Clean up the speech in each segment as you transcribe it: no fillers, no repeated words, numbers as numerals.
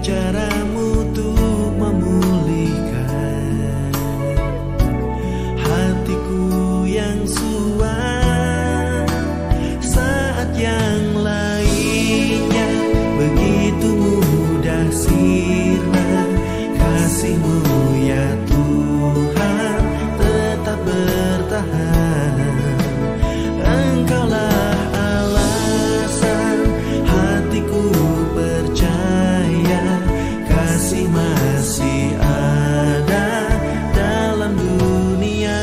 caramu untuk memulihkan hatiku yang suam. Saat yang lainnya begitu mudah sirna, kasih-Mu ya Tuhan tetap bertahan. Engkaulah alasan hatiku percaya, kasih masih ada dalam dunia.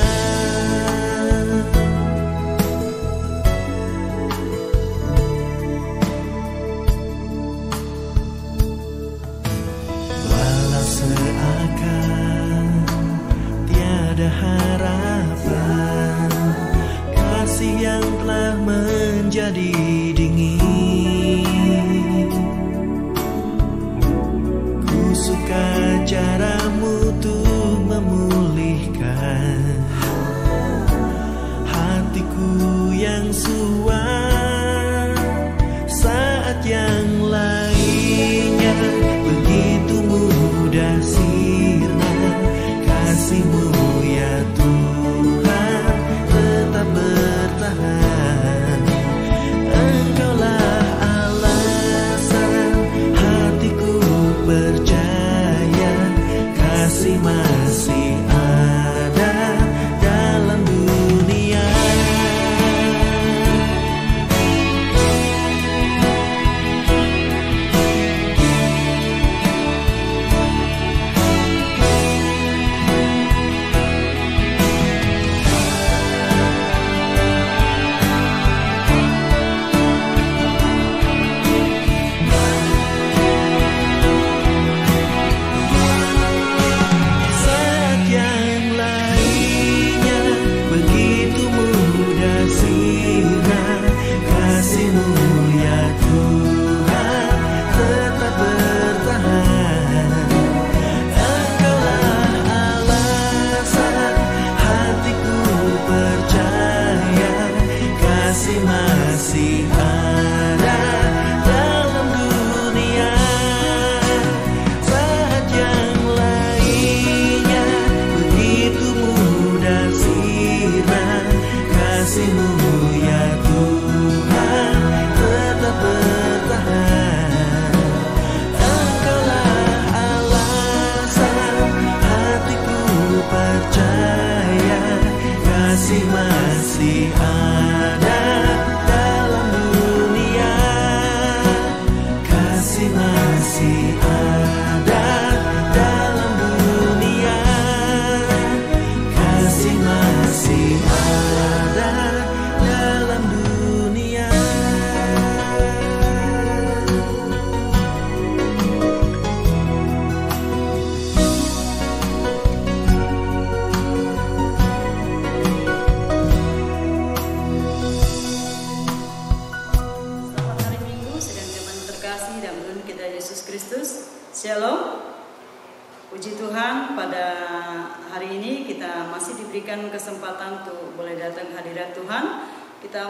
Walau seakan tiada harapan, kasih yang telah menjadi dingin. Ku suka caramu untuk memulihkan hatiku yang suam. Saat yang lainnya begitu mudah sirna, kasih-Mu ya Tuhan tetap bertahan. Engkaulah alasan hatiku percaya, kasih masih ada dalam dunia. Saat yang lainnya begitu mudah sirna, kasih-Mu ya Tuhan tetap bertahan. Engkaulah alasan hatiku percaya, kasih masih ada dalam dunia. Saat yang lainnya begitu mudah sirna, kasih-Mu ya Tuhan tetap bertahan. Engkaulah alasan hatiku percaya, kasih masih ada dalam dunia. Kasih masih ada dalam dunia. Kasih masih ada dalam dunia. Selamat hari Minggu, sedang jemaat terkasih dan Tuhan kita Yesus Kristus. Shalom. Puji Tuhan, pada hari ini kita masih diberikan kesempatan untuk boleh datang ke hadirat Tuhan. Kita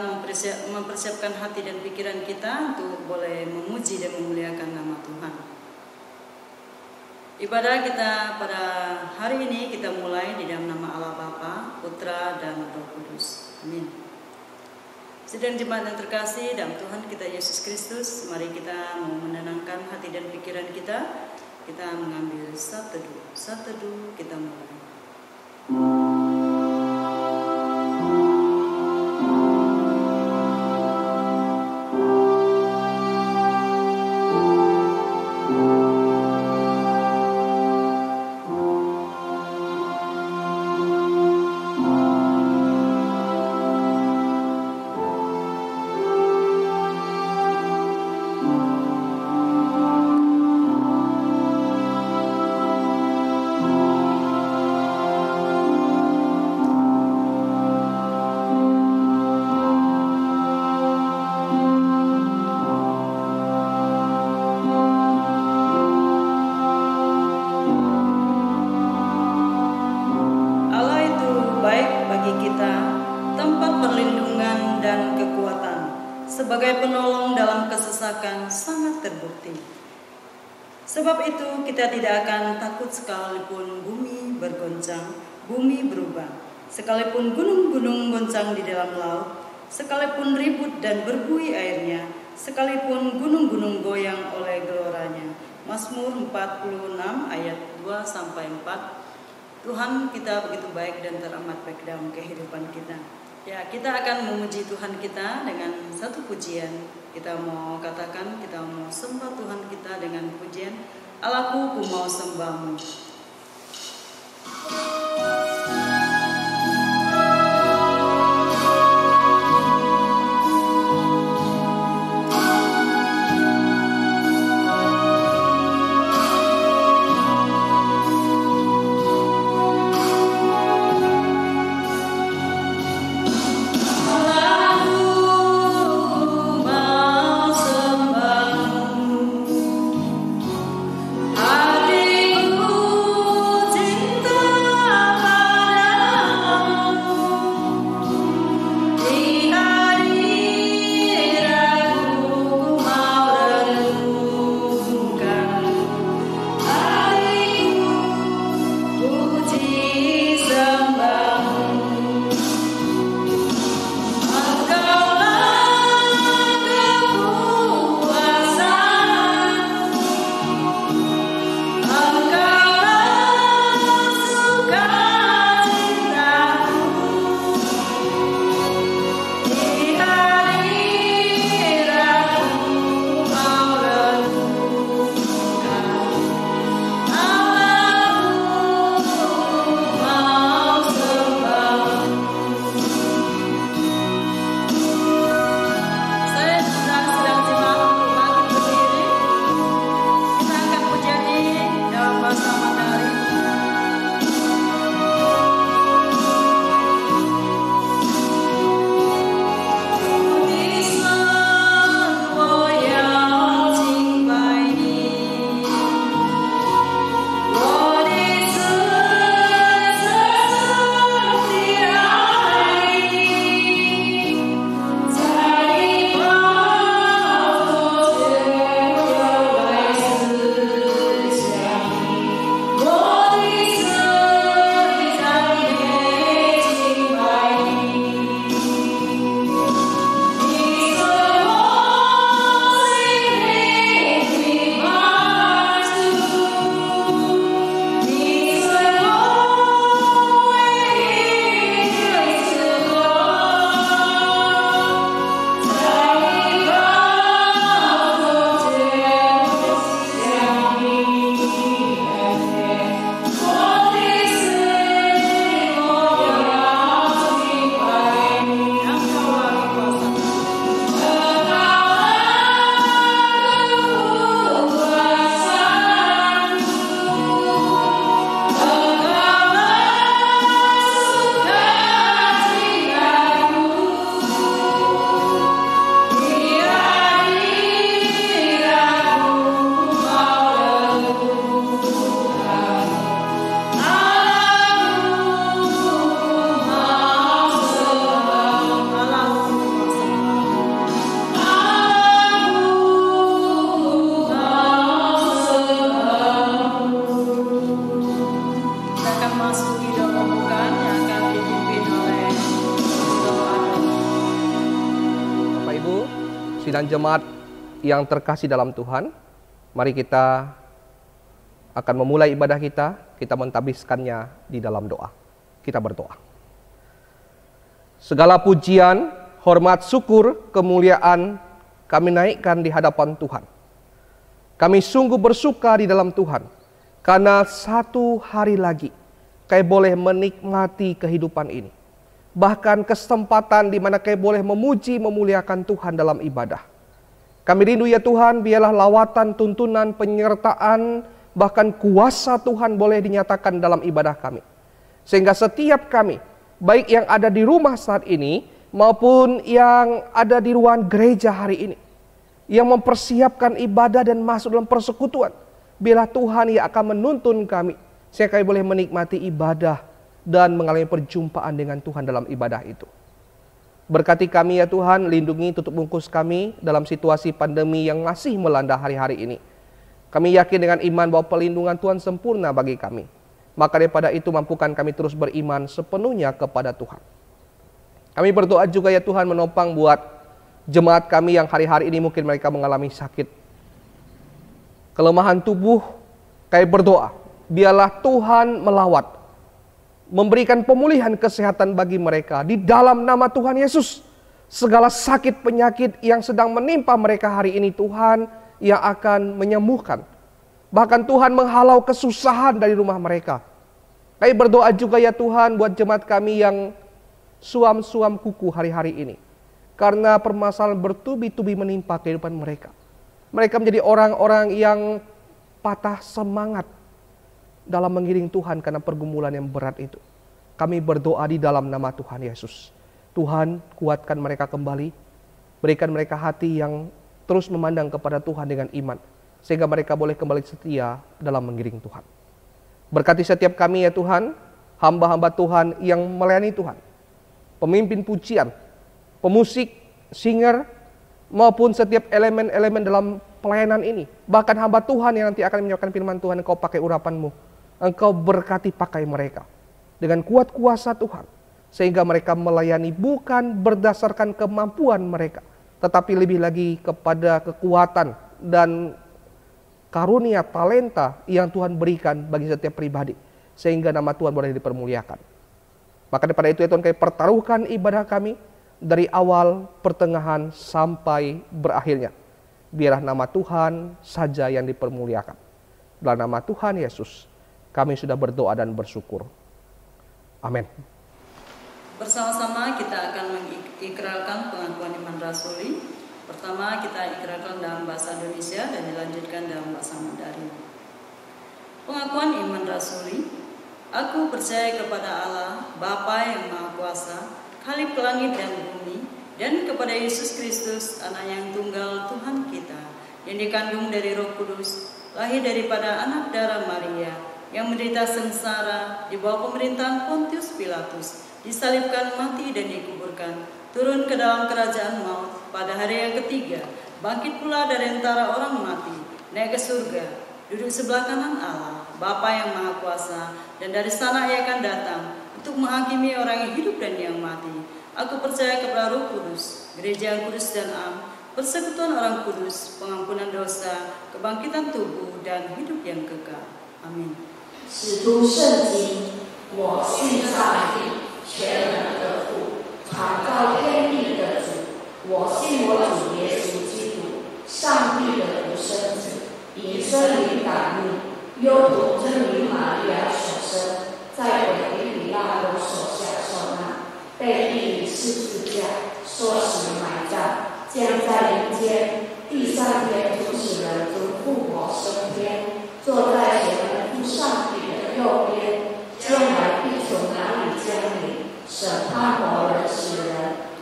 mempersiapkan hati dan pikiran kita untuk boleh memuji dan memuliakan nama Tuhan. Ibadah kita pada hari ini kita mulai di dalam nama Allah Bapa, Putra dan Roh Kudus. Amin. Sedang jemaat yang terkasih dalam Tuhan kita Yesus Kristus, mari kita mau menenangkan hati dan pikiran kita. Kita mengambil satu teduh, kita mulai. sebagai penolong dalam kesesakan sangat terbukti. Sebab itu kita tidak akan takut sekalipun bumi bergoncang, bumi berubah, sekalipun gunung-gunung goncang di dalam laut, sekalipun ribut dan berbuih airnya, sekalipun gunung-gunung goyang oleh geloranya. Mazmur 46 ayat 2-4. Tuhan kita begitu baik dan teramat baik dalam kehidupan kita. Ya, kita akan memuji Tuhan kita dengan satu pujian. Kita mau katakan, kita mau sembah Tuhan kita dengan pujian, Allahku, ku mau sembahmu. Sidang jemaat yang terkasih dalam Tuhan, mari kita akan memulai ibadah kita mentabiskannya di dalam doa. Kita berdoa. Segala pujian, hormat, syukur, kemuliaan kami naikkan di hadapan Tuhan. Kami sungguh bersuka di dalam Tuhan, karena satu hari lagi kami boleh menikmati kehidupan ini. Bahkan kesempatan di mana kami boleh memuji, memuliakan Tuhan dalam ibadah. Kami rindu ya Tuhan, biarlah lawatan, tuntunan, penyertaan, bahkan kuasa Tuhan boleh dinyatakan dalam ibadah kami. Sehingga setiap kami, baik yang ada di rumah saat ini, maupun yang ada di ruang gereja hari ini, yang mempersiapkan ibadah dan masuk dalam persekutuan, biarlah Tuhan yang akan menuntun kami, sehingga kami boleh menikmati ibadah dan mengalami perjumpaan dengan Tuhan dalam ibadah itu. Berkati kami ya Tuhan, lindungi, tutup bungkus kami dalam situasi pandemi yang masih melanda hari-hari ini. Kami yakin dengan iman bahwa pelindungan Tuhan sempurna bagi kami. Maka daripada itu mampukan kami terus beriman sepenuhnya kepada Tuhan. Kami berdoa juga ya Tuhan menopang buat jemaat kami yang hari-hari ini mungkin mereka mengalami sakit, kelemahan tubuh. Kami berdoa, biarlah Tuhan melawat, memberikan pemulihan kesehatan bagi mereka di dalam nama Tuhan Yesus. Segala sakit penyakit yang sedang menimpa mereka hari ini Tuhan yang akan menyembuhkan. Bahkan Tuhan menghalau kesusahan dari rumah mereka. Kami berdoa juga ya Tuhan buat jemaat kami yang suam-suam kuku hari-hari ini. Karena permasalahan bertubi-tubi menimpa kehidupan mereka. Mereka menjadi orang-orang yang patah semangat dalam mengiring Tuhan karena pergumulan yang berat itu. Kami berdoa di dalam nama Tuhan Yesus. Tuhan kuatkan mereka kembali. Berikan mereka hati yang terus memandang kepada Tuhan dengan iman. Sehingga mereka boleh kembali setia dalam mengiring Tuhan. Berkati setiap kami ya Tuhan. Hamba-hamba Tuhan yang melayani Tuhan. Pemimpin pujian, pemusik, singer, maupun setiap elemen-elemen dalam pelayanan ini. Bahkan hamba Tuhan yang nanti akan menyampaikan firman Tuhan, Engkau pakai urapan-Mu. Engkau berkati pakai mereka dengan kuat kuasa Tuhan. Sehingga mereka melayani bukan berdasarkan kemampuan mereka, tetapi lebih lagi kepada kekuatan dan karunia talenta yang Tuhan berikan bagi setiap pribadi. Sehingga nama Tuhan boleh dipermuliakan. Maka daripada itu ya Tuhan, kami pertaruhkan ibadah kami dari awal, pertengahan, sampai berakhirnya. Biarlah nama Tuhan saja yang dipermuliakan. Dalam nama Tuhan Yesus, kami sudah berdoa dan bersyukur. Amin. Bersama-sama kita akan mengikrarkan pengakuan iman rasuli. Pertama kita ikrarkan dalam bahasa Indonesia dan dilanjutkan dalam bahasa Mandarin. Pengakuan iman rasuli. Aku percaya kepada Allah, Bapa yang Maha Kuasa, Khalik langit dan bumi, dan kepada Yesus Kristus, Anak yang tunggal Tuhan kita, yang dikandung dari Roh Kudus, lahir daripada anak darah Maria, yang menderita sengsara di bawah pemerintahan Pontius Pilatus, disalibkan, mati dan dikuburkan, turun ke dalam kerajaan maut pada hari yang ketiga, bangkit pula dari antara orang mati, naik ke surga, duduk sebelah kanan Allah, Bapa yang Maha Kuasa, dan dari sana Ia akan datang untuk menghakimi orang yang hidup dan yang mati. Aku percaya kepada Roh Kudus, gereja yang kudus dan am, persekutuan orang kudus, pengampunan dosa, kebangkitan tubuh, dan hidup yang kekal. Amin. 使徒圣经，我信上帝，全能的父，创造天地的主。我信我主耶稣基督，上帝的独生子，以圣灵感孕。 又从真理玛利亚所生，在本地比拉多手下受难，被钉于十字架，受死埋葬，降在阴间，第三天从死人中复活升天，坐在全能父上帝的右边，将来必从哪里降临，审判活人死人。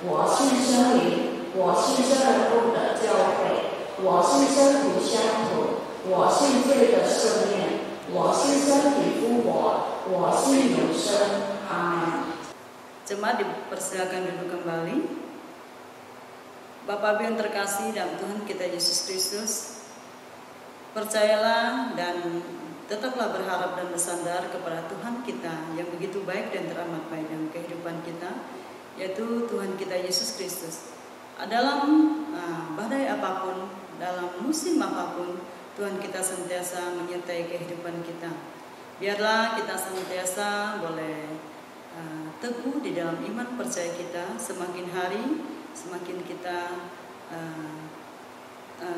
我信生灵，我信圣父的教会，我信生徒相同，我信罪的赦免。 我信身体复活，我信永生。Amin. Jemaat dipersilakan duduk kembali. Bapak Ibu yang terkasih dalam Tuhan kita Yesus Kristus, percayalah dan tetaplah berharap dan bersandar kepada Tuhan kita yang begitu baik dan teramat baik dalam kehidupan kita, yaitu Tuhan kita Yesus Kristus. Dalam badai apapun, dalam musim apapun, Tuhan kita senantiasa menyertai kehidupan kita. Biarlah kita senantiasa boleh teguh di dalam iman percaya kita. Semakin hari, semakin kita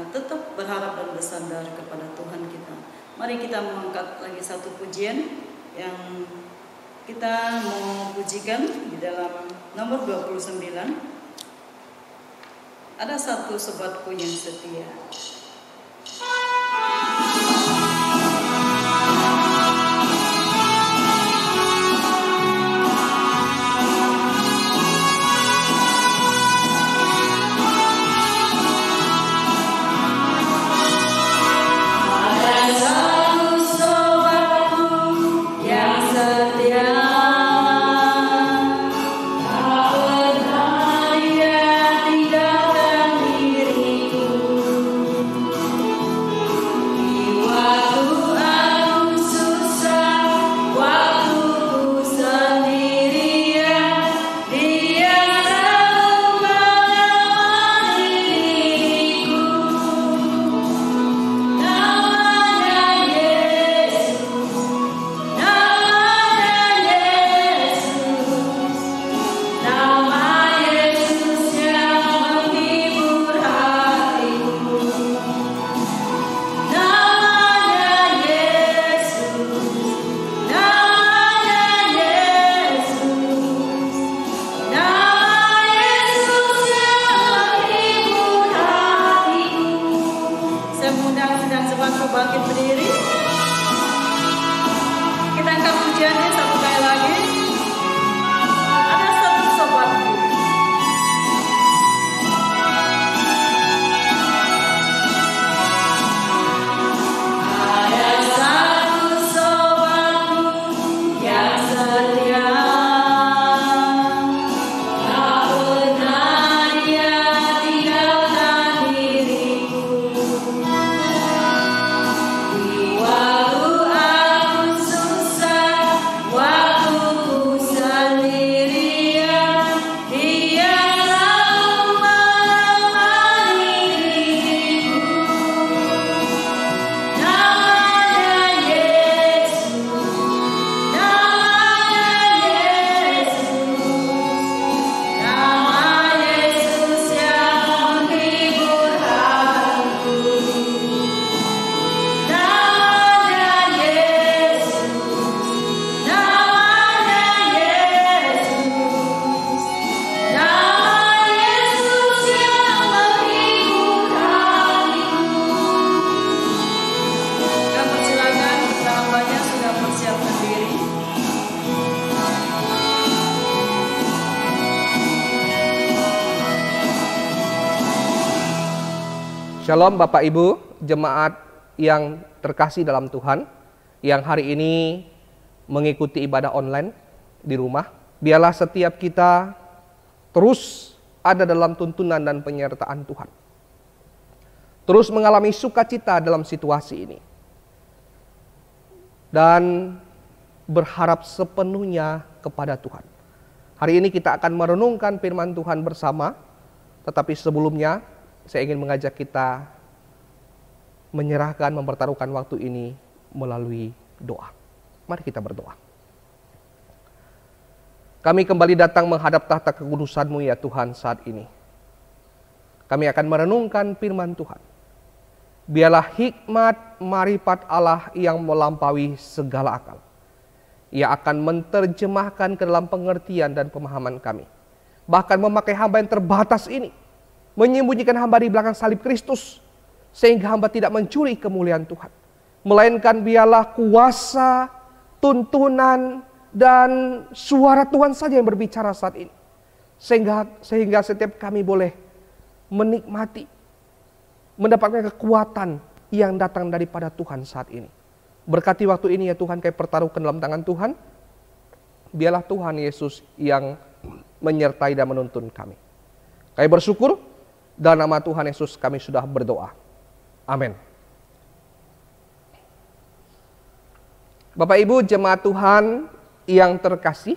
tetap berharap dan bersandar kepada Tuhan kita. Mari kita mengangkat lagi satu pujian yang kita mau pujikan di dalam nomor 29. Ada satu sobatku yang setia. Tak pernah ia tinggalkan diriku. Shalom Bapak Ibu, jemaat yang terkasih dalam Tuhan, yang hari ini mengikuti ibadah online di rumah. Biarlah setiap kita terus ada dalam tuntunan dan penyertaan Tuhan. Terus mengalami sukacita dalam situasi ini. Dan berharap sepenuhnya kepada Tuhan. Hari ini kita akan merenungkan firman Tuhan bersama. Tetapi sebelumnya saya ingin mengajak kita menyerahkan, mempertaruhkan waktu ini melalui doa. Mari kita berdoa. Kami kembali datang menghadap tahta kekudusan-Mu ya Tuhan saat ini. Kami akan merenungkan firman Tuhan. Biarlah hikmat marifat Allah yang melampaui segala akal. Ia akan menerjemahkan ke dalam pengertian dan pemahaman kami. Bahkan memakai hamba yang terbatas ini, menyembunyikan hamba di belakang salib Kristus, sehingga hamba tidak mencuri kemuliaan Tuhan. Melainkan biarlah kuasa, tuntunan, dan suara Tuhan saja yang berbicara saat ini. Sehingga setiap kami boleh menikmati, mendapatkan kekuatan yang datang daripada Tuhan saat ini. Berkati waktu ini ya Tuhan, kami pertaruhkan dalam tangan Tuhan. Biarlah Tuhan Yesus yang menyertai dan menuntun kami. Kami bersyukur, dalam nama Tuhan Yesus kami sudah berdoa. Amin. Bapak Ibu jemaat Tuhan yang terkasih,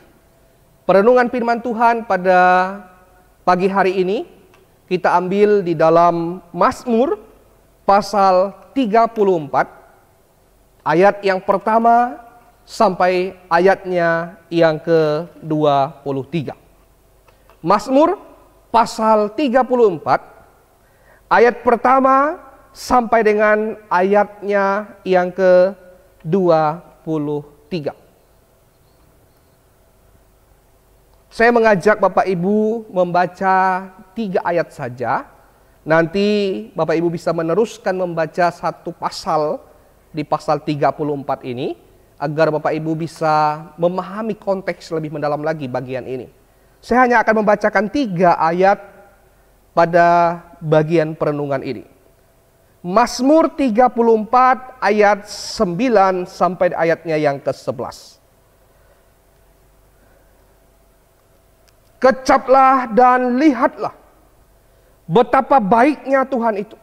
perenungan firman Tuhan pada pagi hari ini kita ambil di dalam Mazmur pasal 34 ayat yang pertama sampai ayatnya yang ke-23. Mazmur pasal 34 ayat pertama sampai dengan ayatnya yang ke-23. Saya mengajak Bapak Ibu membaca 3 ayat saja. Nanti Bapak Ibu bisa meneruskan membaca satu pasal di pasal 34 ini, agar Bapak Ibu bisa memahami konteks lebih mendalam lagi bagian ini. Saya hanya akan membacakan 3 ayat pada bagian perenungan ini. Mazmur 34 ayat 9 sampai ayatnya yang ke-11. Kecaplah dan lihatlah betapa baiknya Tuhan itu.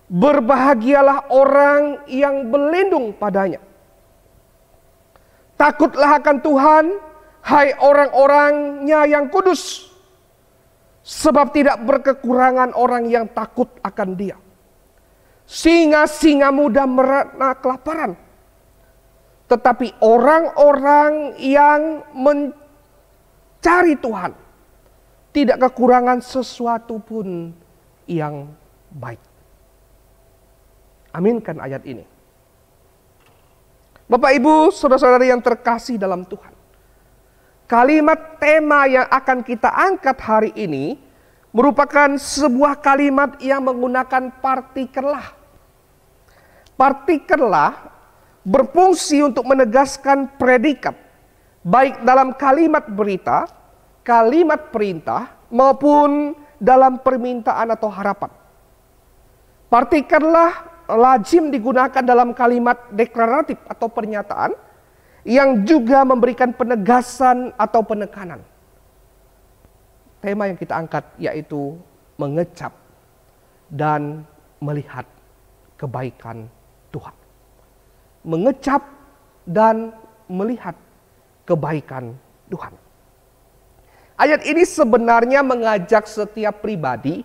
Berbahagialah orang yang berlindung padanya. Takutlah akan Tuhan, hai orang-orangnya yang kudus, sebab tidak berkekurangan orang yang takut akan Dia. Singa-singa muda merana kelaparan, tetapi orang-orang yang mencari Tuhan tidak kekurangan sesuatu pun yang baik. Aminkan ayat ini. Bapak Ibu, saudara-saudari yang terkasih dalam Tuhan. Kalimat tema yang akan kita angkat hari ini merupakan sebuah kalimat yang menggunakan partikel lah. Partikel lah berfungsi untuk menegaskan predikat, baik dalam kalimat berita, kalimat perintah, maupun dalam permintaan atau harapan. Partikel lah lazim digunakan dalam kalimat deklaratif atau pernyataan yang juga memberikan penegasan atau penekanan. Tema yang kita angkat yaitu mengecap dan melihat kebaikan Tuhan. Mengecap dan melihat kebaikan Tuhan. Ayat ini sebenarnya mengajak setiap pribadi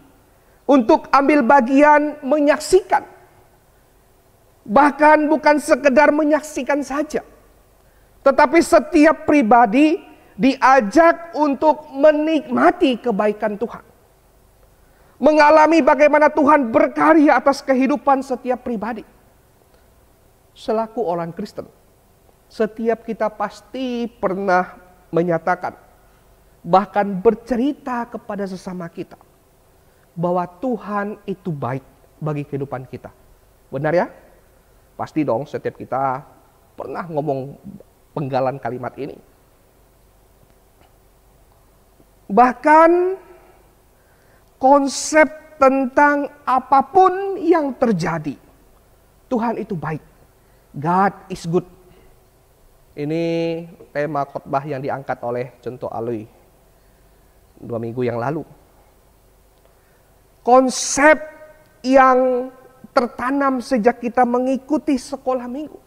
untuk ambil bagian menyaksikan. Bahkan bukan sekedar menyaksikan saja, tetapi setiap pribadi diajak untuk menikmati kebaikan Tuhan. Mengalami bagaimana Tuhan berkarya atas kehidupan setiap pribadi. Selaku orang Kristen, setiap kita pasti pernah menyatakan, bahkan bercerita kepada sesama kita, bahwa Tuhan itu baik bagi kehidupan kita. Benar ya? Pasti dong setiap kita pernah ngomong penggalan kalimat ini. Bahkan konsep tentang apapun yang terjadi, Tuhan itu baik. God is good. Ini tema khotbah yang diangkat oleh Contoh Alui 2 minggu yang lalu. Konsep yang tertanam sejak kita mengikuti sekolah minggu.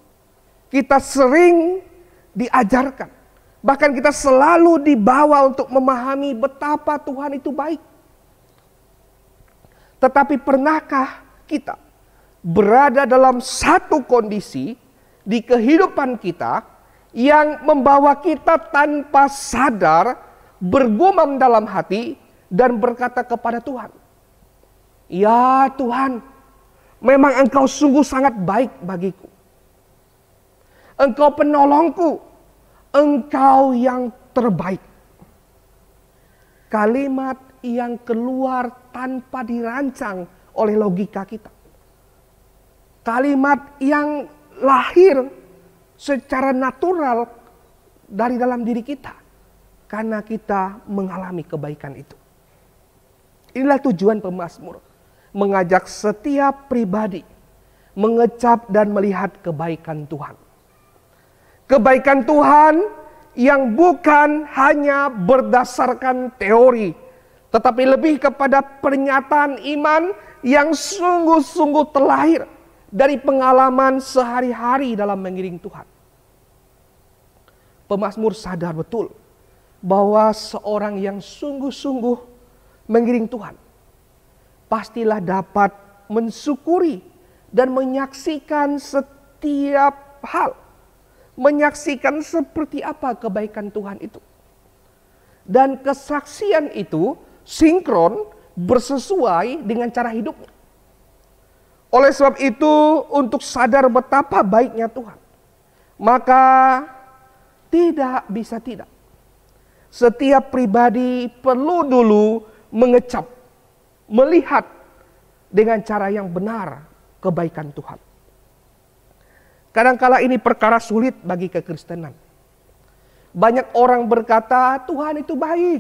Kita sering diajarkan. Bahkan kita selalu dibawa untuk memahami betapa Tuhan itu baik. Tetapi pernahkah kita berada dalam satu kondisi di kehidupan kita yang membawa kita tanpa sadar bergumam dalam hati dan berkata kepada Tuhan, "Ya Tuhan, memang Engkau sungguh sangat baik bagiku. Engkau penolongku, Engkau yang terbaik." Kalimat yang keluar tanpa dirancang oleh logika kita. Kalimat yang lahir secara natural dari dalam diri kita. Karena kita mengalami kebaikan itu. Inilah tujuan pemazmur. Mengajak setiap pribadi mengecap dan melihat kebaikan Tuhan. Kebaikan Tuhan yang bukan hanya berdasarkan teori, tetapi lebih kepada pernyataan iman yang sungguh-sungguh terlahir dari pengalaman sehari-hari dalam mengiring Tuhan. Pemazmur sadar betul bahwa seorang yang sungguh-sungguh mengiring Tuhan pastilah dapat mensyukuri dan menyaksikan setiap hal. Menyaksikan seperti apa kebaikan Tuhan itu. Dan kesaksian itu sinkron bersesuai dengan cara hidupnya. Oleh sebab itu, untuk sadar betapa baiknya Tuhan, maka tidak bisa tidak. Setiap pribadi perlu dulu mengecap, melihat dengan cara yang benar kebaikan Tuhan. Kadangkala ini perkara sulit bagi kekristenan. Banyak orang berkata Tuhan itu baik.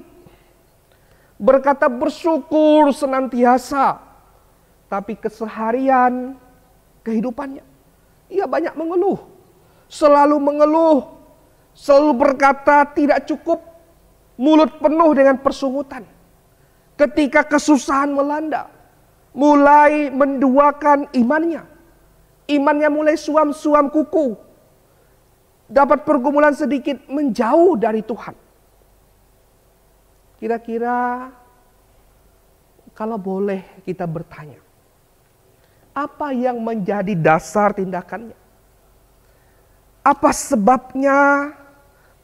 Berkata bersyukur senantiasa. Tapi keseharian kehidupannya, ia banyak mengeluh. Selalu mengeluh. Selalu berkata tidak cukup. Mulut penuh dengan persungutan. Ketika kesusahan melanda, mulai menduakan imannya. Imannya mulai suam-suam kuku. Dapat pergumulan sedikit menjauh dari Tuhan. Kira-kira kalau boleh kita bertanya, apa yang menjadi dasar tindakannya? Apa sebabnya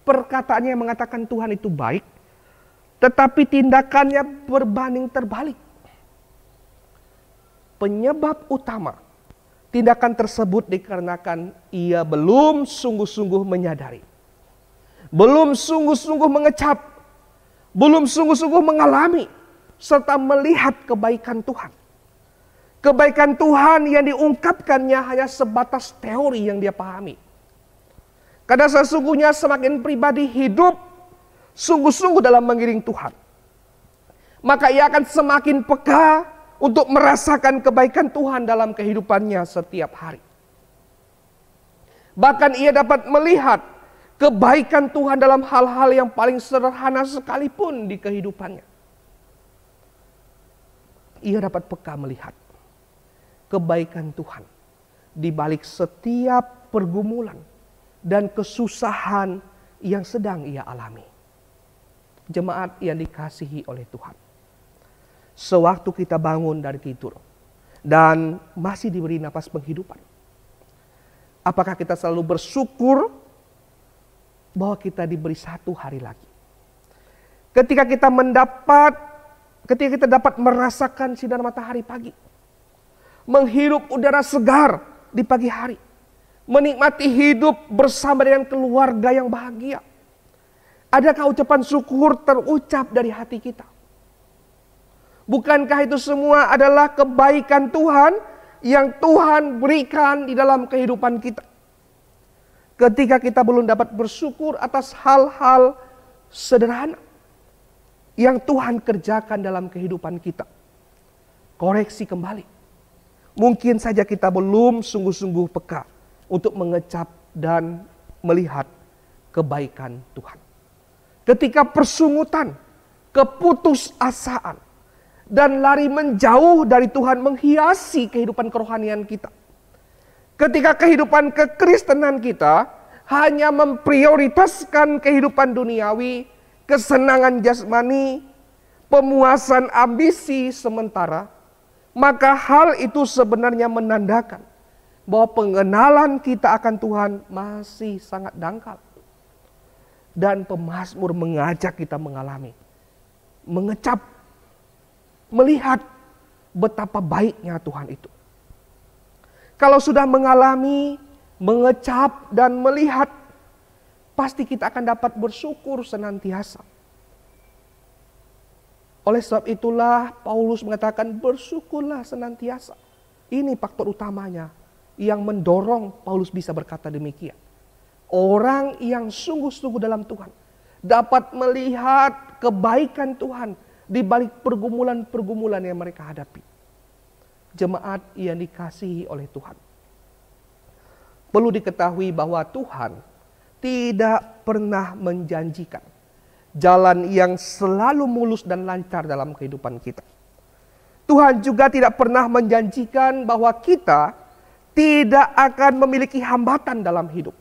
perkataannya yang mengatakan Tuhan itu baik, tetapi tindakannya berbanding terbalik? Penyebab utama tindakan tersebut dikarenakan ia belum sungguh-sungguh menyadari. Belum sungguh-sungguh mengecap. Belum sungguh-sungguh mengalami. Serta melihat kebaikan Tuhan. Kebaikan Tuhan yang diungkapkannya hanya sebatas teori yang dia pahami. Karena sesungguhnya semakin pribadi hidup sungguh-sungguh dalam mengiring Tuhan, maka ia akan semakin peka untuk merasakan kebaikan Tuhan dalam kehidupannya setiap hari. Bahkan ia dapat melihat kebaikan Tuhan dalam hal-hal yang paling sederhana sekalipun di kehidupannya. Ia dapat peka melihat kebaikan Tuhan di balik setiap pergumulan dan kesusahan yang sedang ia alami. Jemaat yang dikasihi oleh Tuhan. Sewaktu kita bangun dari tidur dan masih diberi napas penghidupan, apakah kita selalu bersyukur bahwa kita diberi satu hari lagi? Ketika kita dapat merasakan sinar matahari pagi, menghirup udara segar di pagi hari, menikmati hidup bersama dengan keluarga yang bahagia, adakah ucapan syukur terucap dari hati kita? Bukankah itu semua adalah kebaikan Tuhan yang Tuhan berikan di dalam kehidupan kita? Ketika kita belum dapat bersyukur atas hal-hal sederhana yang Tuhan kerjakan dalam kehidupan kita, koreksi kembali. Mungkin saja kita belum sungguh-sungguh peka untuk mengecap dan melihat kebaikan Tuhan. Ketika persungutan, keputusasaan, dan lari menjauh dari Tuhan menghiasi kehidupan kerohanian kita. Ketika kehidupan kekristenan kita hanya memprioritaskan kehidupan duniawi, kesenangan jasmani, pemuasan ambisi sementara, maka hal itu sebenarnya menandakan bahwa pengenalan kita akan Tuhan masih sangat dangkal. Dan pemazmur mengajak kita mengalami, mengecap, melihat betapa baiknya Tuhan itu. Kalau sudah mengalami, mengecap dan melihat, pasti kita akan dapat bersyukur senantiasa. Oleh sebab itulah Paulus mengatakan bersyukurlah senantiasa. Ini faktor utamanya yang mendorong Paulus bisa berkata demikian. Orang yang sungguh-sungguh dalam Tuhan dapat melihat kebaikan Tuhan di balik pergumulan-pergumulan yang mereka hadapi. Jemaat yang dikasihi oleh Tuhan. Perlu diketahui bahwa Tuhan tidak pernah menjanjikan jalan yang selalu mulus dan lancar dalam kehidupan kita. Tuhan juga tidak pernah menjanjikan bahwa kita tidak akan memiliki hambatan dalam hidup.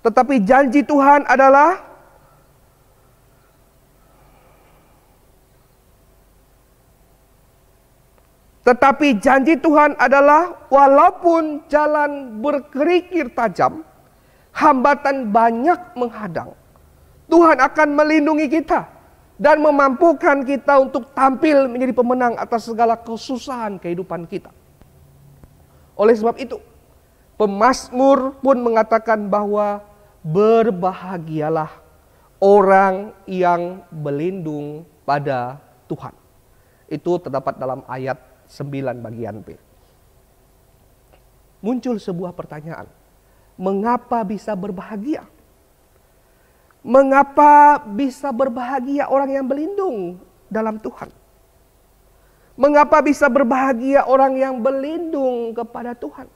Tetapi janji Tuhan adalah walaupun jalan berkerikil tajam, hambatan banyak menghadang, Tuhan akan melindungi kita dan memampukan kita untuk tampil menjadi pemenang atas segala kesusahan kehidupan kita. Oleh sebab itu, pemazmur pun mengatakan bahwa berbahagialah orang yang berlindung pada Tuhan. Itu terdapat dalam ayat 9 bagian B. Muncul sebuah pertanyaan. Mengapa bisa berbahagia? Mengapa bisa berbahagia orang yang berlindung dalam Tuhan? Mengapa bisa berbahagia orang yang berlindung kepada Tuhan?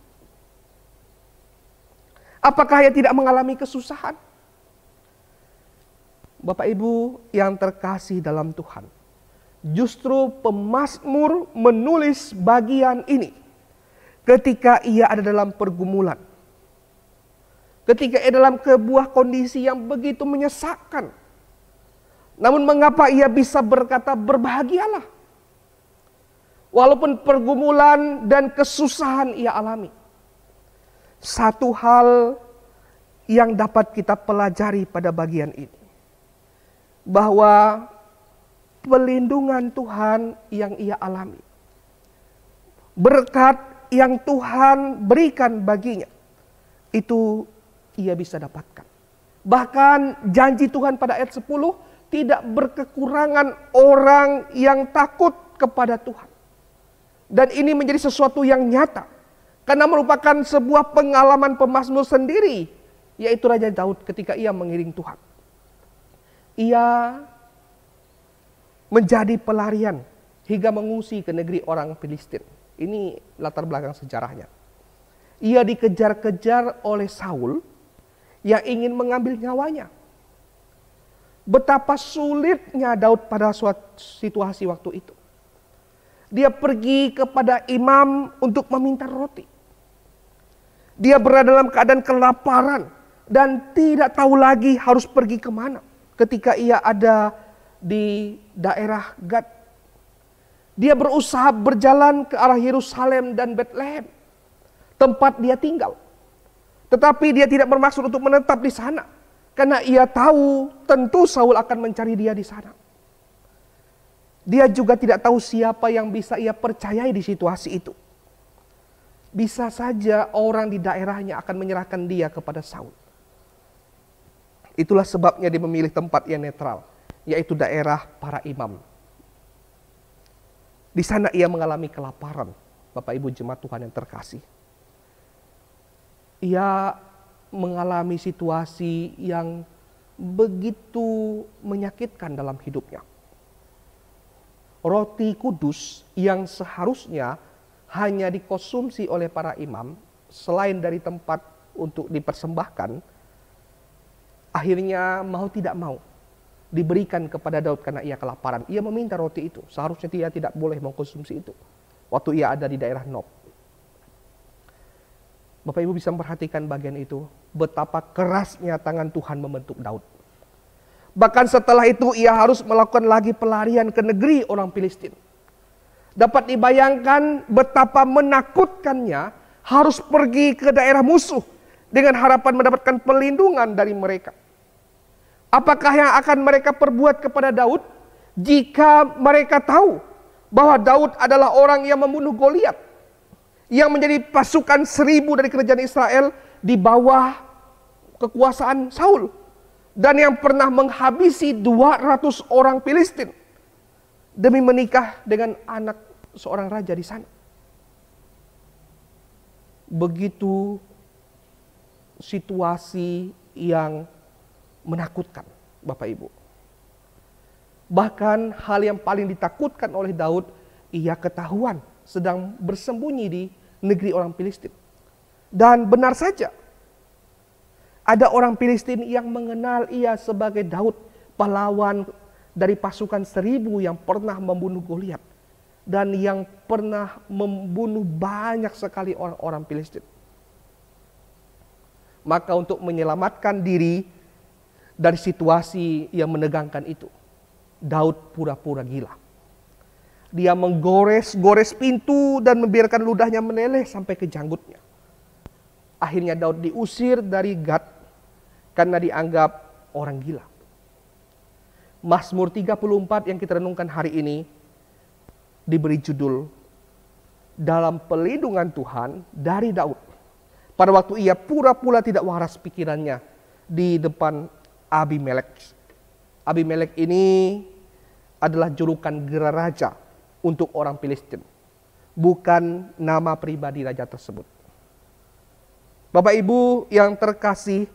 Apakah ia tidak mengalami kesusahan? Bapak Ibu yang terkasih dalam Tuhan, justru pemazmur menulis bagian ini ketika ia ada dalam pergumulan. Ketika ia dalam sebuah kondisi yang begitu menyesakkan. Namun mengapa ia bisa berkata berbahagialah? Walaupun pergumulan dan kesusahan ia alami. Satu hal yang dapat kita pelajari pada bagian ini. Bahwa pelindungan Tuhan yang ia alami. Berkat yang Tuhan berikan baginya. Itu ia bisa dapatkan. Bahkan janji Tuhan pada ayat 10 tidak berkekurangan orang yang takut kepada Tuhan. Dan ini menjadi sesuatu yang nyata. Karena merupakan sebuah pengalaman pemazmur sendiri. Yaitu Raja Daud ketika ia mengiring Tuhan. Ia menjadi pelarian hingga mengungsi ke negeri orang Filistin. Ini latar belakang sejarahnya. Ia dikejar-kejar oleh Saul yang ingin mengambil nyawanya. Betapa sulitnya Daud pada suatu situasi waktu itu. Dia pergi kepada imam untuk meminta roti. Dia berada dalam keadaan kelaparan dan tidak tahu lagi harus pergi kemana. Ketika ia ada di daerah Gad, dia berusaha berjalan ke arah Yerusalem dan Bethlehem, tempat dia tinggal. Tetapi dia tidak bermaksud untuk menetap di sana, karena ia tahu tentu Saul akan mencari dia di sana. Dia juga tidak tahu siapa yang bisa ia percayai di situasi itu. Bisa saja orang di daerahnya akan menyerahkan dia kepada Saul. Itulah sebabnya dia memilih tempat yang netral, yaitu daerah para imam. Di sana ia mengalami kelaparan, Bapak Ibu jemaat Tuhan yang terkasih. Ia mengalami situasi yang begitu menyakitkan dalam hidupnya. roti kudus yang seharusnya hanya dikonsumsi oleh para imam selain dari tempat untuk dipersembahkan, akhirnya mau tidak mau diberikan kepada Daud karena ia kelaparan. Ia meminta roti itu, seharusnya dia tidak boleh mengkonsumsi itu waktu ia ada di daerah Nob. Bapak Ibu bisa memperhatikan bagian itu, betapa kerasnya tangan Tuhan membentuk Daud. Bahkan setelah itu ia harus melakukan lagi pelarian ke negeri orang Filistin. Dapat dibayangkan betapa menakutkannya harus pergi ke daerah musuh dengan harapan mendapatkan perlindungan dari mereka. Apakah yang akan mereka perbuat kepada Daud jika mereka tahu bahwa Daud adalah orang yang membunuh Goliat, yang menjadi pasukan 1000 dari kerajaan Israel di bawah kekuasaan Saul, dan yang pernah menghabisi 200 orang Filistin demi menikah dengan anak seorang raja di sana. Begitu situasi yang menakutkan, Bapak Ibu. Bahkan hal yang paling ditakutkan oleh Daud, ia ketahuan sedang bersembunyi di negeri orang Filistin. Dan benar saja, ada orang Filistin yang mengenal ia sebagai Daud, pahlawan dari pasukan 1000 yang pernah membunuh Goliat dan yang pernah membunuh banyak sekali orang-orang Filistin. Maka untuk menyelamatkan diri dari situasi yang menegangkan itu, Daud pura-pura gila. Dia menggores-gores pintu dan membiarkan ludahnya meleleh sampai ke janggutnya. Akhirnya Daud diusir dari Gad karena dianggap orang gila. Mazmur 34 yang kita renungkan hari ini diberi judul Dalam Pelindungan Tuhan dari Daud. Pada waktu ia pura-pura tidak waras pikirannya di depan Abimelek. Abimelek ini adalah julukan gelar raja untuk orang Filistin, bukan nama pribadi raja tersebut. Bapak Ibu yang terkasih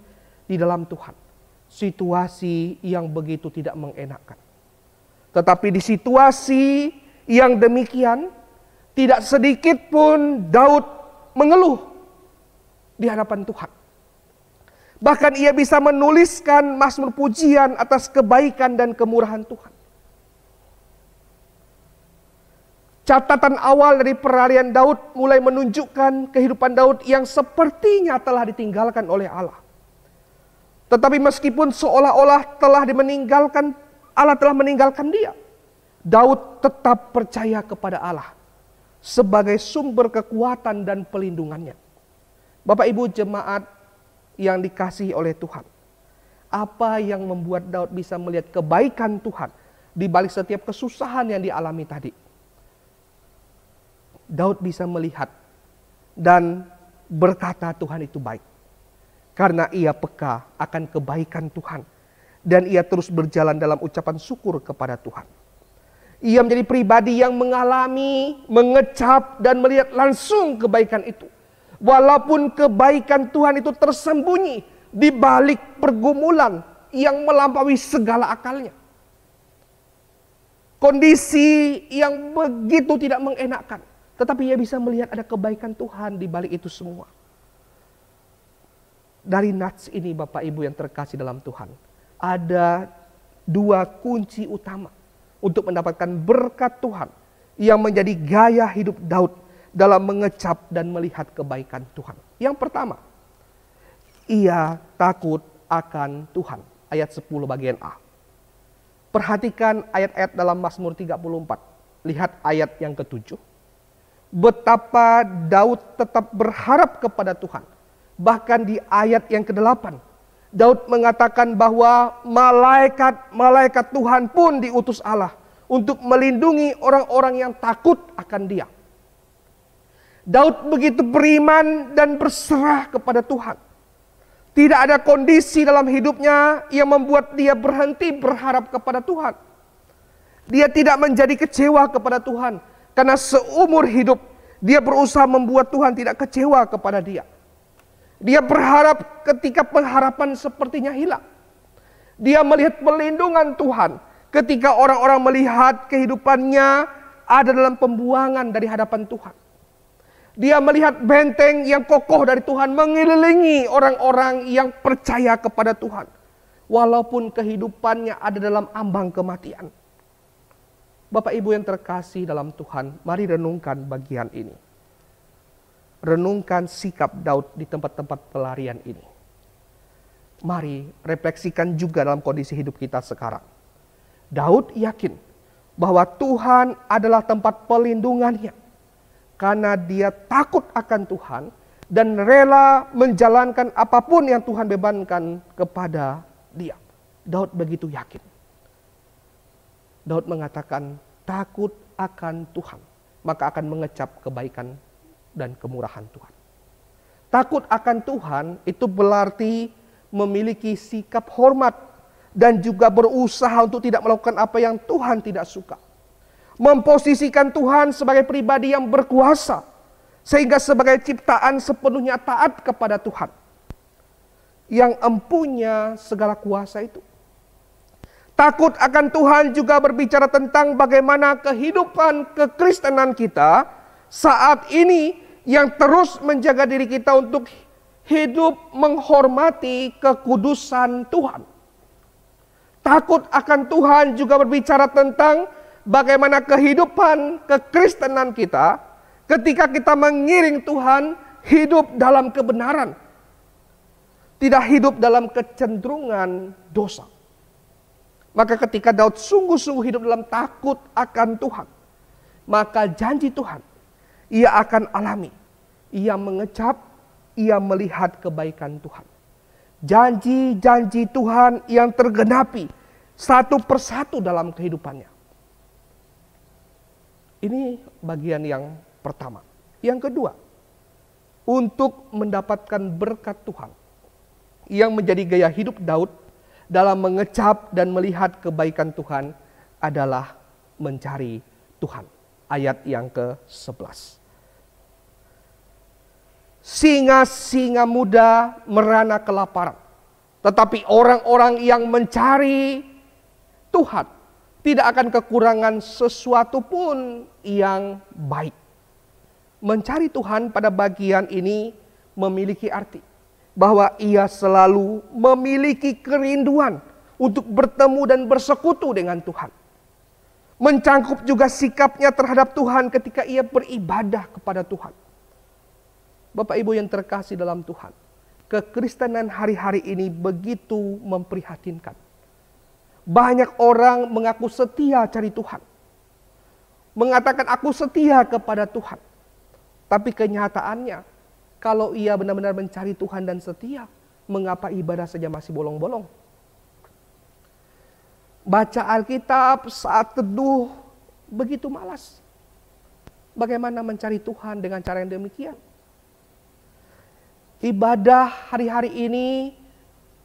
di dalam Tuhan, situasi yang begitu tidak mengenakan. Tetapi di situasi yang demikian, tidak sedikit pun Daud mengeluh di hadapan Tuhan. Bahkan ia bisa menuliskan mazmur pujian atas kebaikan dan kemurahan Tuhan. Catatan awal dari pelarian Daud mulai menunjukkan kehidupan Daud yang sepertinya telah ditinggalkan oleh Allah. Tetapi meskipun seolah-olah Allah telah meninggalkan dia, Daud tetap percaya kepada Allah sebagai sumber kekuatan dan pelindungannya. Bapak Ibu jemaat yang dikasihi oleh Tuhan, apa yang membuat Daud bisa melihat kebaikan Tuhan di balik setiap kesusahan yang dialami tadi? Daud bisa melihat dan berkata Tuhan itu baik, karena ia peka akan kebaikan Tuhan dan ia terus berjalan dalam ucapan syukur kepada Tuhan. Ia menjadi pribadi yang mengalami, mengecap dan melihat langsung kebaikan itu. Walaupun kebaikan Tuhan itu tersembunyi di balik pergumulan yang melampaui segala akalnya. Kondisi yang begitu tidak mengenakan, tetapi ia bisa melihat ada kebaikan Tuhan di balik itu semua. Dari nats ini Bapak Ibu yang terkasih dalam Tuhan, ada 2 kunci utama untuk mendapatkan berkat Tuhan yang menjadi gaya hidup Daud dalam mengecap dan melihat kebaikan Tuhan. Yang pertama, ia takut akan Tuhan. Ayat 10 bagian A. Perhatikan ayat-ayat dalam Mazmur 34. Lihat ayat yang ke-7. Betapa Daud tetap berharap kepada Tuhan. Bahkan di ayat yang ke-8, Daud mengatakan bahwa malaikat Tuhan pun diutus Allah untuk melindungi orang-orang yang takut akan Dia. Daud begitu beriman dan berserah kepada Tuhan. Tidak ada kondisi dalam hidupnya yang membuat dia berhenti berharap kepada Tuhan. Dia tidak menjadi kecewa kepada Tuhan, karena seumur hidup dia berusaha membuat Tuhan tidak kecewa kepada dia. Dia berharap ketika pengharapan sepertinya hilang. Dia melihat pelindungan Tuhan ketika orang-orang melihat kehidupannya ada dalam pembuangan dari hadapan Tuhan. Dia melihat benteng yang kokoh dari Tuhan mengelilingi orang-orang yang percaya kepada Tuhan. Walaupun kehidupannya ada dalam ambang kematian. Bapak Ibu yang terkasih dalam Tuhan, mari renungkan bagian ini. Renungkan sikap Daud di tempat-tempat pelarian ini. Mari refleksikan juga dalam kondisi hidup kita sekarang. Daud yakin bahwa Tuhan adalah tempat pelindungannya. Karena dia takut akan Tuhan dan rela menjalankan apapun yang Tuhan bebankan kepada dia. Daud begitu yakin. Daud mengatakan takut akan Tuhan, maka akan mengecap kebaikan dan kemurahan Tuhan. Takut akan Tuhan itu berarti memiliki sikap hormat dan juga berusaha untuk tidak melakukan apa yang Tuhan tidak suka. Memposisikan Tuhan sebagai pribadi yang berkuasa, sehingga sebagai ciptaan sepenuhnya taat kepada Tuhan yang empunya segala kuasa itu. Takut akan Tuhan juga berbicara tentang bagaimana kehidupan kekristenan kita saat ini yang terus menjaga diri kita untuk hidup menghormati kekudusan Tuhan. Takut akan Tuhan juga berbicara tentang bagaimana kehidupan kekristenan kita ketika kita mengiring Tuhan hidup dalam kebenaran. Tidak hidup dalam kecenderungan dosa. Maka ketika Daud sungguh-sungguh hidup dalam takut akan Tuhan, maka janji Tuhan ia akan alami. Ia mengecap, ia melihat kebaikan Tuhan. Janji-janji Tuhan yang tergenapi satu persatu dalam kehidupannya. Ini bagian yang pertama. Yang kedua, untuk mendapatkan berkat Tuhan yang menjadi gaya hidup Daud dalam mengecap dan melihat kebaikan Tuhan adalah mencari Tuhan. Ayat yang ke-11. Singa-singa muda merana kelaparan, tetapi orang-orang yang mencari Tuhan tidak akan kekurangan sesuatu pun yang baik. Mencari Tuhan pada bagian ini memiliki arti bahwa ia selalu memiliki kerinduan untuk bertemu dan bersekutu dengan Tuhan. Mencangkup juga sikapnya terhadap Tuhan ketika ia beribadah kepada Tuhan. Bapak Ibu yang terkasih dalam Tuhan, kekristenan hari-hari ini begitu memprihatinkan. Banyak orang mengaku setia cari Tuhan. Mengatakan aku setia kepada Tuhan. Tapi kenyataannya, kalau ia benar-benar mencari Tuhan dan setia, mengapa ibadah saja masih bolong-bolong? Baca Alkitab saat teduh begitu malas. Bagaimana mencari Tuhan dengan cara yang demikian? Ibadah hari-hari ini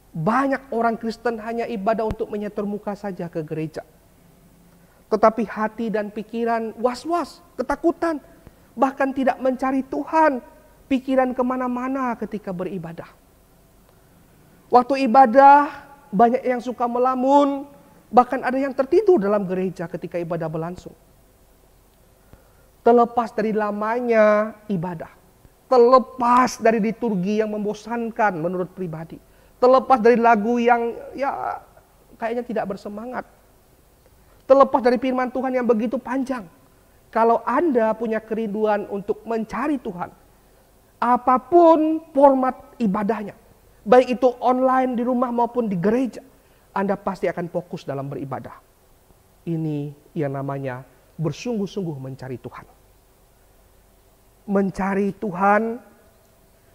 banyak orang Kristen hanya ibadah untuk menyetor muka saja ke gereja. Tetapi hati dan pikiran was-was, ketakutan. Bahkan tidak mencari Tuhan. Pikiran kemana-mana ketika beribadah. Waktu ibadah banyak yang suka melamun. Bahkan ada yang tertidur dalam gereja ketika ibadah berlangsung. Terlepas dari lamanya ibadah. Terlepas dari liturgi yang membosankan menurut pribadi. Terlepas dari lagu yang ya kayaknya tidak bersemangat. Terlepas dari firman Tuhan yang begitu panjang. Kalau Anda punya kerinduan untuk mencari Tuhan, apapun format ibadahnya, baik itu online di rumah maupun di gereja, Anda pasti akan fokus dalam beribadah. Ini yang namanya bersungguh-sungguh mencari Tuhan. Mencari Tuhan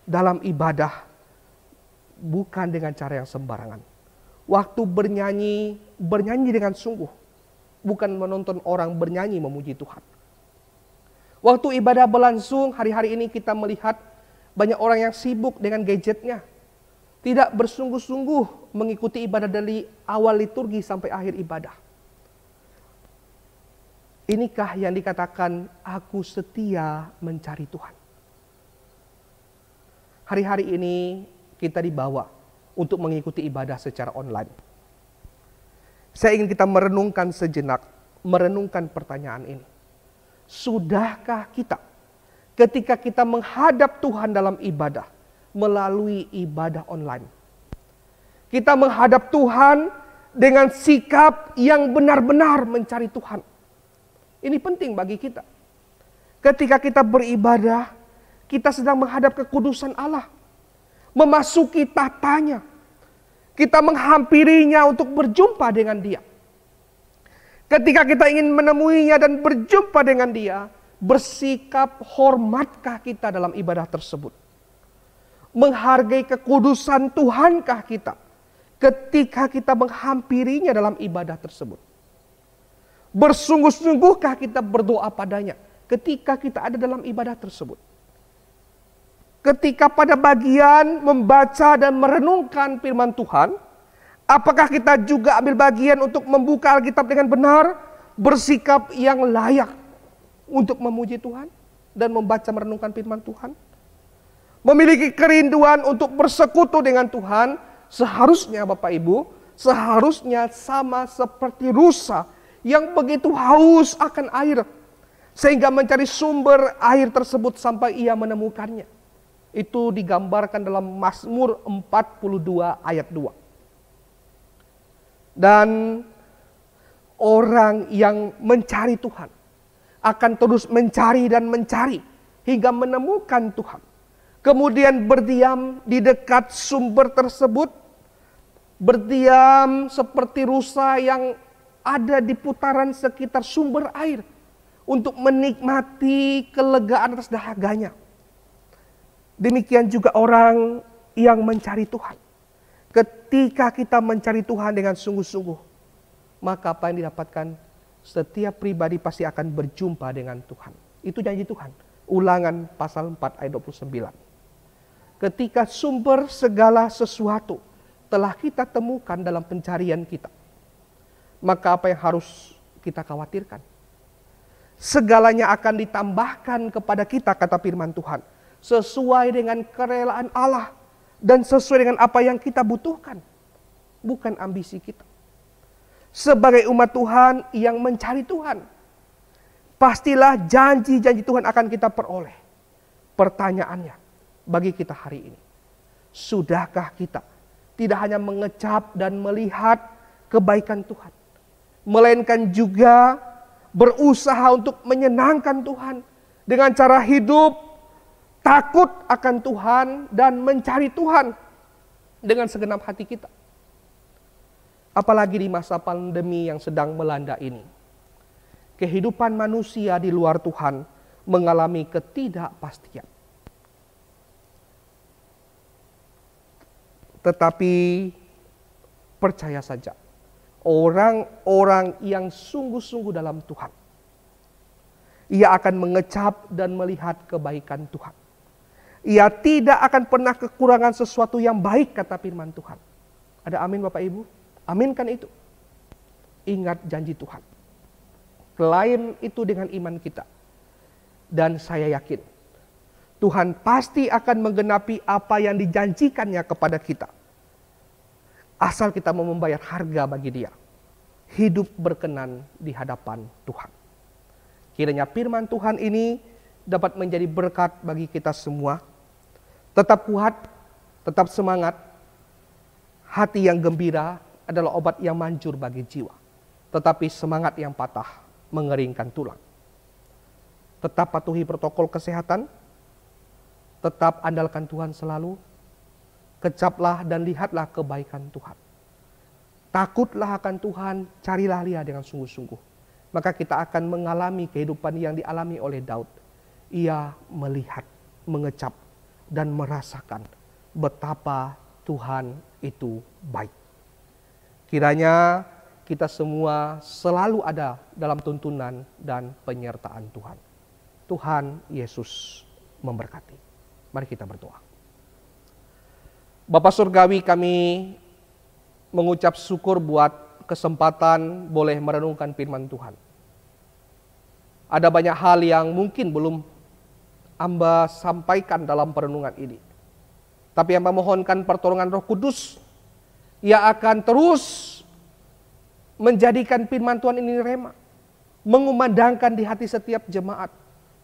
dalam ibadah bukan dengan cara yang sembarangan. Waktu bernyanyi, bernyanyi dengan sungguh. Bukan menonton orang bernyanyi memuji Tuhan. Waktu ibadah berlangsung, hari-hari ini kita melihat banyak orang yang sibuk dengan gadgetnya. Tidak bersungguh-sungguh mengikuti ibadah dari awal liturgi sampai akhir ibadah. Inikah yang dikatakan aku setia mencari Tuhan. Hari-hari ini kita dibawa untuk mengikuti ibadah secara online. Saya ingin kita merenungkan sejenak, merenungkan pertanyaan ini. Sudahkah kita ketika kita menghadap Tuhan dalam ibadah melalui ibadah online, kita menghadap Tuhan dengan sikap yang benar-benar mencari Tuhan? Ini penting bagi kita. Ketika kita beribadah, kita sedang menghadap kekudusan Allah, memasuki tatanya. Kita menghampirinya untuk berjumpa dengan Dia. Ketika kita ingin menemuinya dan berjumpa dengan Dia, bersikap hormatkah kita dalam ibadah tersebut? Menghargai kekudusan Tuhankah kita ketika kita menghampirinya dalam ibadah tersebut? Bersungguh-sungguhkah kita berdoa padanya ketika kita ada dalam ibadah tersebut? Ketika pada bagian membaca dan merenungkan firman Tuhan, apakah kita juga ambil bagian untuk membuka Alkitab dengan benar, bersikap yang layak untuk memuji Tuhan dan membaca merenungkan firman Tuhan? Memiliki kerinduan untuk bersekutu dengan Tuhan, seharusnya Bapak Ibu, seharusnya sama seperti rusa yang begitu haus akan air, sehingga mencari sumber air tersebut sampai ia menemukannya. Itu digambarkan dalam Mazmur 42 ayat 2. Dan orang yang mencari Tuhan akan terus mencari dan mencari hingga menemukan Tuhan. Kemudian berdiam di dekat sumber tersebut, berdiam seperti rusa yang ada di putaran sekitar sumber air untuk menikmati kelegaan atas dahaganya. Demikian juga orang yang mencari Tuhan. Ketika kita mencari Tuhan dengan sungguh-sungguh, maka apa yang didapatkan? Setiap pribadi pasti akan berjumpa dengan Tuhan. Itu janji Tuhan. Ulangan pasal 4 ayat 29. Ketika sumber segala sesuatu telah kita temukan dalam pencarian kita, maka apa yang harus kita khawatirkan? Segalanya akan ditambahkan kepada kita, kata firman Tuhan, sesuai dengan kerelaan Allah dan sesuai dengan apa yang kita butuhkan, bukan ambisi kita. Sebagai umat Tuhan yang mencari Tuhan, pastilah janji-janji Tuhan akan kita peroleh. Pertanyaannya bagi kita hari ini, sudahkah kita tidak hanya mengecap dan melihat kebaikan Tuhan, melainkan juga berusaha untuk menyenangkan Tuhan dengan cara hidup takut akan Tuhan dan mencari Tuhan dengan segenap hati kita? Apalagi di masa pandemi yang sedang melanda ini. Kehidupan manusia di luar Tuhan mengalami ketidakpastian. Tetapi percaya saja, orang-orang yang sungguh-sungguh dalam Tuhan, ia akan mengecap dan melihat kebaikan Tuhan. Ia tidak akan pernah kekurangan sesuatu yang baik, kata firman Tuhan. Ada amin Bapak Ibu? Aminkan itu. Ingat janji Tuhan. Klaim itu dengan iman kita. Dan saya yakin Tuhan pasti akan menggenapi apa yang dijanjikannya kepada kita. Asal kita mau membayar harga bagi Dia. Hidup berkenan di hadapan Tuhan. Kiranya firman Tuhan ini dapat menjadi berkat bagi kita semua. Tetap kuat, tetap semangat. Hati yang gembira adalah obat yang manjur bagi jiwa. Tetapi semangat yang patah mengeringkan tulang. Tetap patuhi protokol kesehatan. Tetap andalkan Tuhan selalu. Kecaplah dan lihatlah kebaikan Tuhan. Takutlah akan Tuhan, carilah Dia dengan sungguh-sungguh. Maka kita akan mengalami kehidupan yang dialami oleh Daud. Ia melihat, mengecap, dan merasakan betapa Tuhan itu baik. Kiranya kita semua selalu ada dalam tuntunan dan penyertaan Tuhan. Tuhan Yesus memberkati. Mari kita berdoa. Bapa Surgawi, kami mengucap syukur buat kesempatan boleh merenungkan firman Tuhan. Ada banyak hal yang mungkin belum Hamba sampaikan dalam perenungan ini. Tapi hamba mohonkan pertolongan Roh Kudus, Ia akan terus menjadikan firman Tuhan ini rema, mengumandangkan di hati setiap jemaat,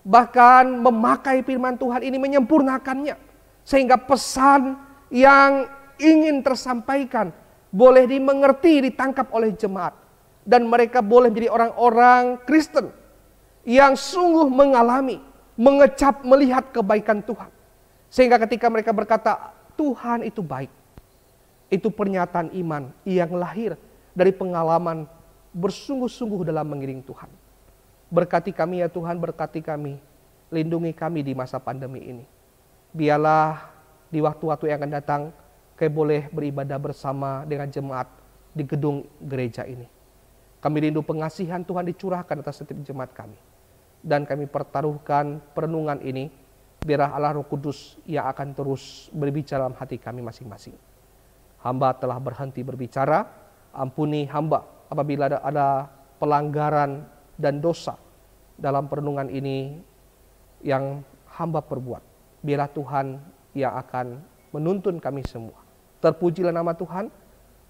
bahkan memakai firman Tuhan ini menyempurnakannya, sehingga pesan yang ingin tersampaikan boleh dimengerti, ditangkap oleh jemaat, dan mereka boleh menjadi orang-orang Kristen yang sungguh mengalami, mengecap, melihat kebaikan Tuhan. Sehingga ketika mereka berkata, Tuhan itu baik, itu pernyataan iman yang lahir dari pengalaman bersungguh-sungguh dalam mengiring Tuhan. Berkati kami ya Tuhan, berkati kami, lindungi kami di masa pandemi ini. Biarlah di waktu-waktu yang akan datang, kami boleh beribadah bersama dengan jemaat di gedung gereja ini. Kami rindu pengasihan Tuhan dicurahkan atas setiap jemaat kami. Dan kami pertaruhkan perenungan ini, biarlah Allah Roh Kudus yang akan terus berbicara dalam hati kami masing-masing. Hamba telah berhenti berbicara, ampuni hamba apabila ada pelanggaran dan dosa dalam perenungan ini yang hamba perbuat. Biarlah Tuhan yang akan menuntun kami semua. Terpujilah nama Tuhan,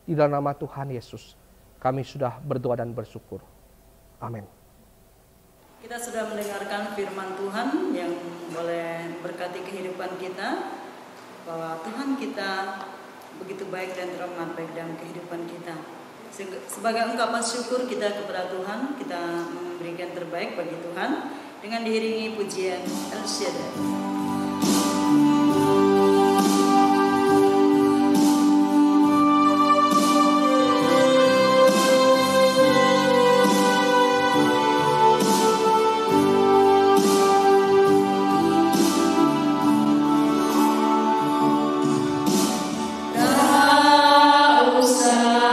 di dalam nama Tuhan Yesus kami sudah berdoa dan bersyukur. Amin. Kita sudah mendengarkan firman Tuhan yang boleh berkati kehidupan kita, bahwa Tuhan kita begitu baik dan teramat baik dalam kehidupan kita. Sebagai ungkapan syukur kita kepada Tuhan, kita memberikan terbaik bagi Tuhan dengan diiringi pujian El Shaddai. Allah menjaga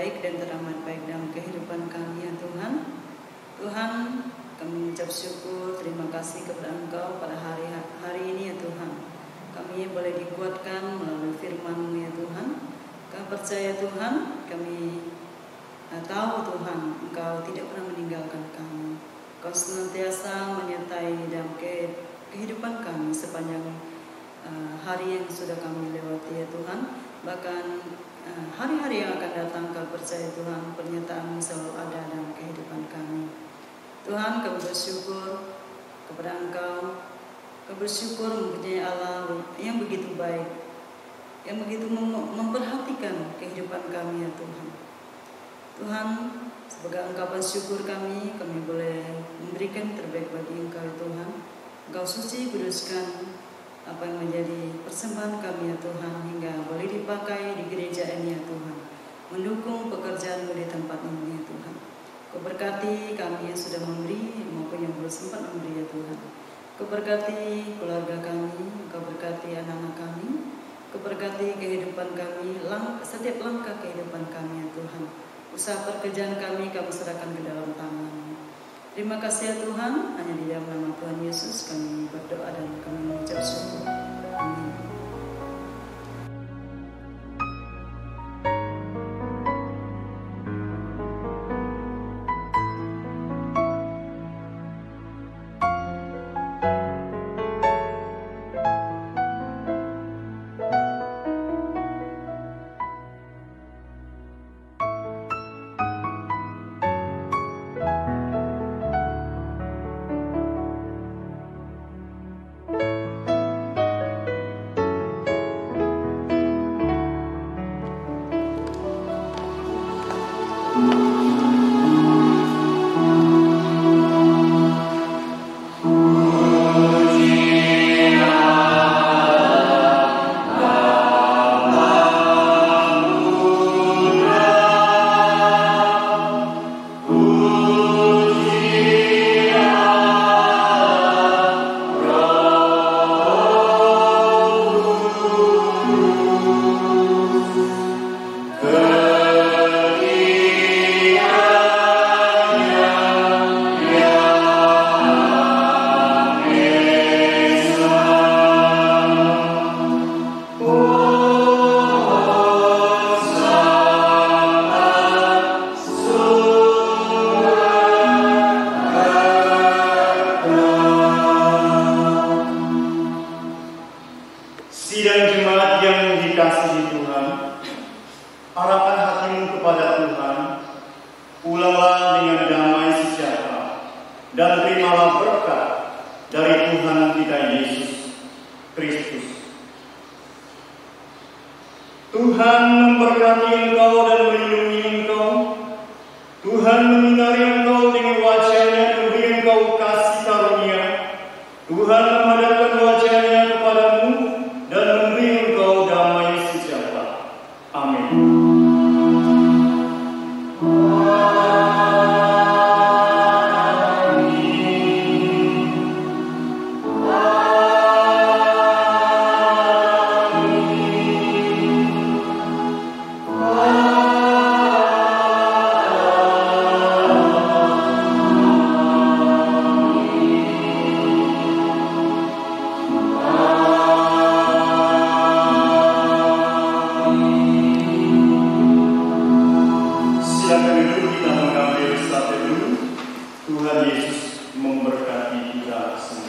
baik dan teramat baik dalam kehidupan kami ya Tuhan. Tuhan, kami mengucap syukur, terima kasih kepada Engkau pada hari ini ya Tuhan. Kami boleh dikuatkan melalui firman-Mu ya Tuhan. Kami percaya Tuhan, kami tahu Tuhan, Engkau tidak pernah meninggalkan kami. Engkau senantiasa menyertai dalam kehidupan kami sepanjang hari yang sudah kami lewati ya Tuhan. Bahkan hari-hari yang akan datang, kami percaya Tuhan, pernyataan-Mu selalu ada dalam kehidupan kami. Tuhan, kami bersyukur kepada Engkau. Kami bersyukur mempunyai Allah yang begitu baik, yang begitu memperhatikan kehidupan kami ya Tuhan. Tuhan, sebagai ungkapan syukur kami boleh memberikan terbaik bagi Engkau ya Tuhan. Engkau suci, kuduskan apa yang menjadi persembahan kami ya Tuhan, hingga boleh dipakai di gereja ini ya Tuhan, mendukung pekerjaan-Mu di tempat ini ya Tuhan. Kau berkati kami yang sudah memberi maupun yang belum sempat memberi ya Tuhan. Kau berkati keluarga kami, Kau berkati anak-anak kami, Kau berkati kehidupan kami, setiap langkah kehidupan kami ya Tuhan. Usaha pekerjaan kami serahkan ke dalam tangan-Mu. Terima kasih ya Tuhan, hanya di dalam nama Tuhan Yesus kami berdoa dan kami mengucap syukur. Amin. Sidang jemaat yang dikasihi Tuhan, arahkan hatimu kepada Tuhan, pulanglah dengan damai sejahtera, dan terimalah berkat dari Tuhan kita Yesus Kristus. Tuhan memberkati engkau dan melindungi engkau. Tuhan menyinari engkau dengan wajah-Nya dan memberi engkau kasih karunia. Tuhan memadamkan wajah-Nya kepadamu dan memberi engkau damai sejahtera. Amin. Tuhan Yesus memberkati kita semua.